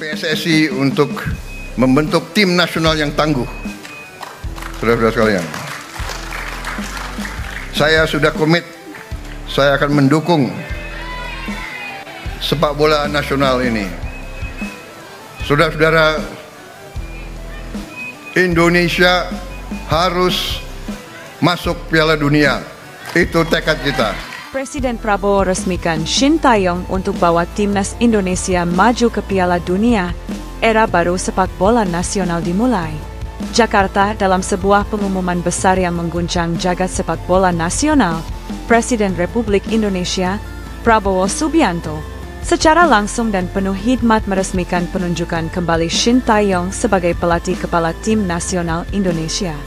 PSSI untuk membentuk tim nasional yang tangguh. Saudara-saudara sekalian, saya sudah komit, saya akan mendukung sepak bola nasional ini. Saudara-saudara, Indonesia harus masuk Piala Dunia. Itu tekad kita. Presiden Prabowo resmikan Shin Tae-yong untuk bawa timnas Indonesia maju ke Piala Dunia. Era baru sepak bola nasional dimulai. Jakarta, dalam sebuah pengumuman besar yang mengguncang jagat sepak bola nasional, Presiden Republik Indonesia, Prabowo Subianto, secara langsung dan penuh hikmat meresmikan penunjukan kembali Shin Tae-yong sebagai pelatih kepala tim nasional Indonesia.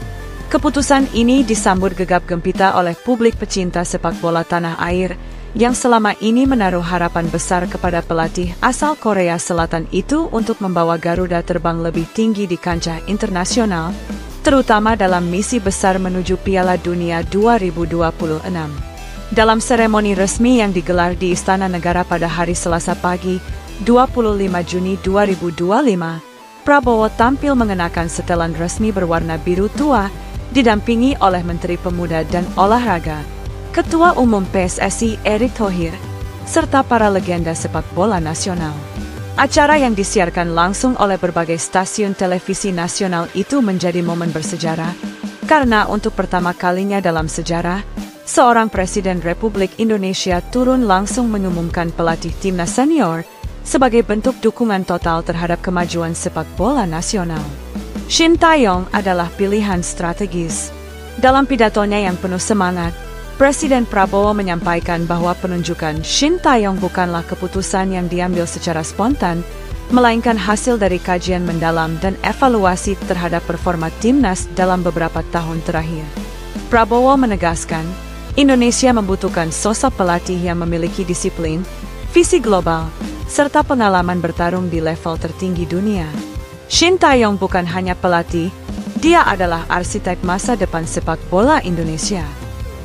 Keputusan ini disambut gegap gempita oleh publik pecinta sepak bola tanah air yang selama ini menaruh harapan besar kepada pelatih asal Korea Selatan itu untuk membawa Garuda terbang lebih tinggi di kancah internasional, terutama dalam misi besar menuju Piala Dunia 2026. Dalam seremoni resmi yang digelar di Istana Negara pada hari Selasa pagi, 25 Juni 2025, Prabowo tampil mengenakan setelan resmi berwarna biru tua, didampingi oleh Menteri Pemuda dan Olahraga, Ketua Umum PSSI Erick Thohir, serta para legenda sepak bola nasional. Acara yang disiarkan langsung oleh berbagai stasiun televisi nasional itu menjadi momen bersejarah, karena untuk pertama kalinya dalam sejarah, seorang Presiden Republik Indonesia turun langsung mengumumkan pelatih timnas senior sebagai bentuk dukungan total terhadap kemajuan sepak bola nasional. Shin Tae-yong adalah pilihan strategis. Dalam pidatonya yang penuh semangat, Presiden Prabowo menyampaikan bahwa penunjukan Shin Tae-yong bukanlah keputusan yang diambil secara spontan, melainkan hasil dari kajian mendalam dan evaluasi terhadap performa timnas dalam beberapa tahun terakhir. Prabowo menegaskan, Indonesia membutuhkan sosok pelatih yang memiliki disiplin, visi global, serta pengalaman bertarung di level tertinggi dunia. Shin Tae-yong bukan hanya pelatih, dia adalah arsitek masa depan sepak bola Indonesia.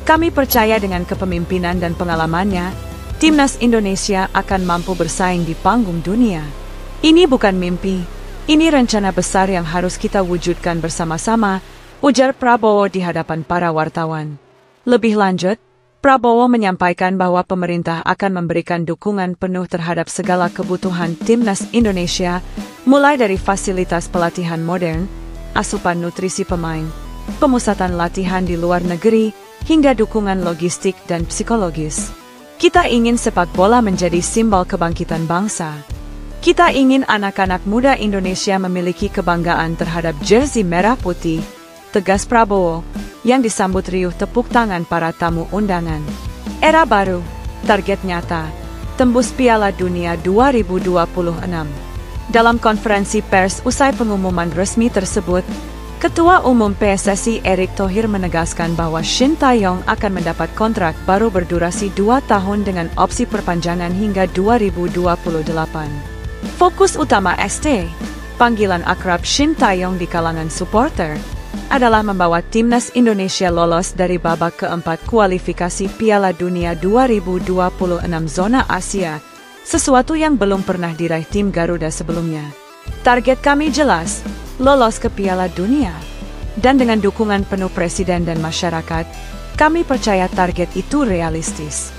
Kami percaya dengan kepemimpinan dan pengalamannya, timnas Indonesia akan mampu bersaing di panggung dunia. Ini bukan mimpi, ini rencana besar yang harus kita wujudkan bersama-sama, ujar Prabowo di hadapan para wartawan. Lebih lanjut, Prabowo menyampaikan bahwa pemerintah akan memberikan dukungan penuh terhadap segala kebutuhan timnas Indonesia, mulai dari fasilitas pelatihan modern, asupan nutrisi pemain, pemusatan latihan di luar negeri, hingga dukungan logistik dan psikologis. Kita ingin sepak bola menjadi simbol kebangkitan bangsa. Kita ingin anak-anak muda Indonesia memiliki kebanggaan terhadap jersey merah putih, tegas Prabowo, yang disambut riuh tepuk tangan para tamu undangan. Era baru, target nyata, tembus Piala Dunia 2026. Dalam konferensi pers usai pengumuman resmi tersebut, Ketua Umum PSSI Erick Thohir menegaskan bahwa Shin Tae-yong akan mendapat kontrak baru berdurasi 2 tahun dengan opsi perpanjangan hingga 2028. Fokus utama ST, panggilan akrab Shin Tae-yong di kalangan supporter, adalah membawa timnas Indonesia lolos dari babak keempat kualifikasi Piala Dunia 2026 zona Asia, sesuatu yang belum pernah diraih tim Garuda sebelumnya. Target kami jelas, lolos ke Piala Dunia. Dan dengan dukungan penuh Presiden dan masyarakat, kami percaya target itu realistis.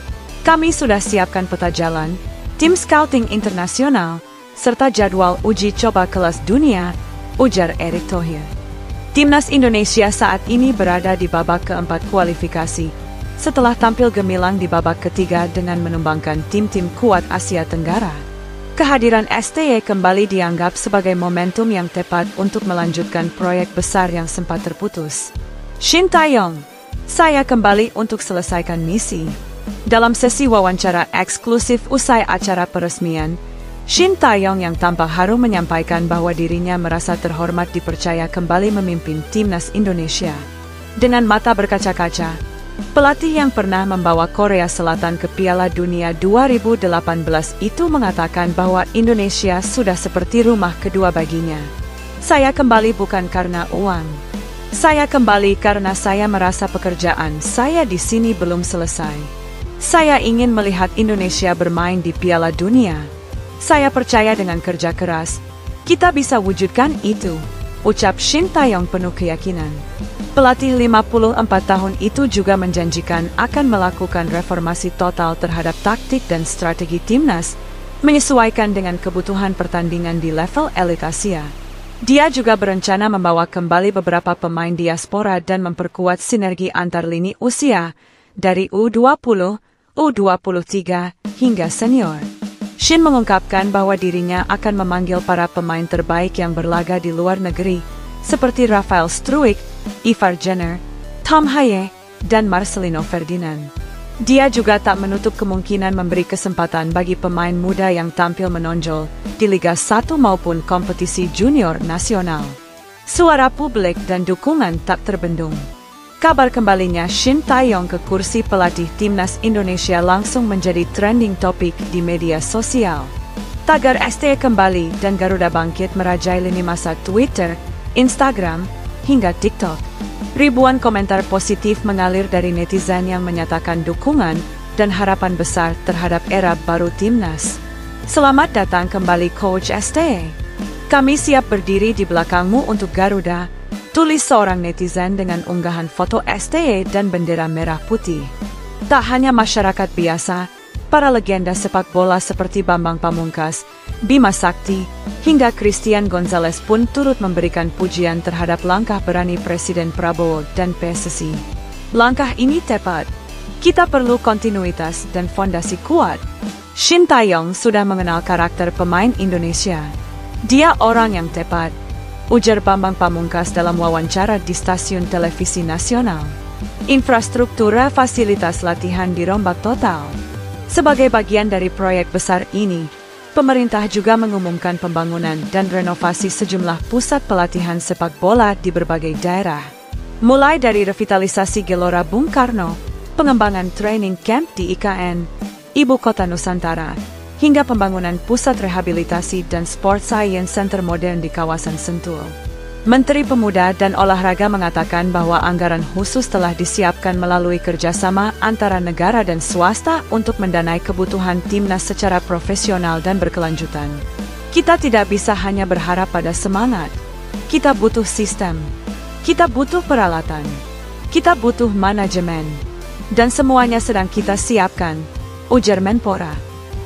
Kami sudah siapkan peta jalan, tim scouting internasional, serta jadwal uji coba kelas dunia, ujar Erick Thohir. Timnas Indonesia saat ini berada di babak keempat kualifikasi, setelah tampil gemilang di babak ketiga dengan menumbangkan tim-tim kuat Asia Tenggara. Kehadiran STY kembali dianggap sebagai momentum yang tepat untuk melanjutkan proyek besar yang sempat terputus. Shin Tae-yong, saya kembali untuk selesaikan misi. Dalam sesi wawancara eksklusif usai acara peresmian, Shin Tae-yong yang tampak haru menyampaikan bahwa dirinya merasa terhormat dipercaya kembali memimpin timnas Indonesia. Dengan mata berkaca-kaca, pelatih yang pernah membawa Korea Selatan ke Piala Dunia 2018 itu mengatakan bahwa Indonesia sudah seperti rumah kedua baginya. Saya kembali bukan karena uang. Saya kembali karena saya merasa pekerjaan saya di sini belum selesai. Saya ingin melihat Indonesia bermain di Piala Dunia. Saya percaya dengan kerja keras, kita bisa wujudkan itu, ucap Shin Tae-yong penuh keyakinan. Pelatih 54 tahun itu juga menjanjikan akan melakukan reformasi total terhadap taktik dan strategi timnas, menyesuaikan dengan kebutuhan pertandingan di level elit Asia. Dia juga berencana membawa kembali beberapa pemain diaspora dan memperkuat sinergi antar lini usia, dari U20, U23, hingga senior. Shin mengungkapkan bahwa dirinya akan memanggil para pemain terbaik yang berlaga di luar negeri, seperti Rafael Struijk, Ivar Jenner, Tom Haye, dan Marcelino Ferdinand. Dia juga tak menutup kemungkinan memberi kesempatan bagi pemain muda yang tampil menonjol di Liga 1 maupun kompetisi junior nasional. Suara publik dan dukungan tak terbendung. Kabar kembalinya Shin Tae-yong ke kursi pelatih timnas Indonesia langsung menjadi trending topik di media sosial. Tagar STE kembali dan Garuda bangkit merajai lini masa Twitter, Instagram, hingga TikTok. Ribuan komentar positif mengalir dari netizen yang menyatakan dukungan dan harapan besar terhadap era baru timnas. Selamat datang kembali Coach STE. Kami siap berdiri di belakangmu untuk Garuda, tulis seorang netizen dengan unggahan foto STE dan bendera merah putih. Tak hanya masyarakat biasa, para legenda sepak bola seperti Bambang Pamungkas, Bima Sakti, hingga Christian Gonzalez pun turut memberikan pujian terhadap langkah berani Presiden Prabowo dan PSSI. Langkah ini tepat. Kita perlu kontinuitas dan fondasi kuat. Shin Tae-yong sudah mengenal karakter pemain Indonesia. Dia orang yang tepat, ujar Bambang Pamungkas dalam wawancara di stasiun televisi nasional. Infrastruktur fasilitas latihan dirombak total. Sebagai bagian dari proyek besar ini, pemerintah juga mengumumkan pembangunan dan renovasi sejumlah pusat pelatihan sepak bola di berbagai daerah. Mulai dari revitalisasi Gelora Bung Karno, pengembangan training camp di IKN, Ibu Kota Nusantara, hingga pembangunan pusat rehabilitasi dan sport science center modern di kawasan Sentul. Menteri Pemuda dan Olahraga mengatakan bahwa anggaran khusus telah disiapkan melalui kerjasama antara negara dan swasta untuk mendanai kebutuhan timnas secara profesional dan berkelanjutan. Kita tidak bisa hanya berharap pada semangat. Kita butuh sistem. Kita butuh peralatan. Kita butuh manajemen. Dan semuanya sedang kita siapkan, ujar Menpora.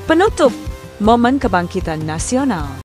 Penutup, momen kebangkitan nasional.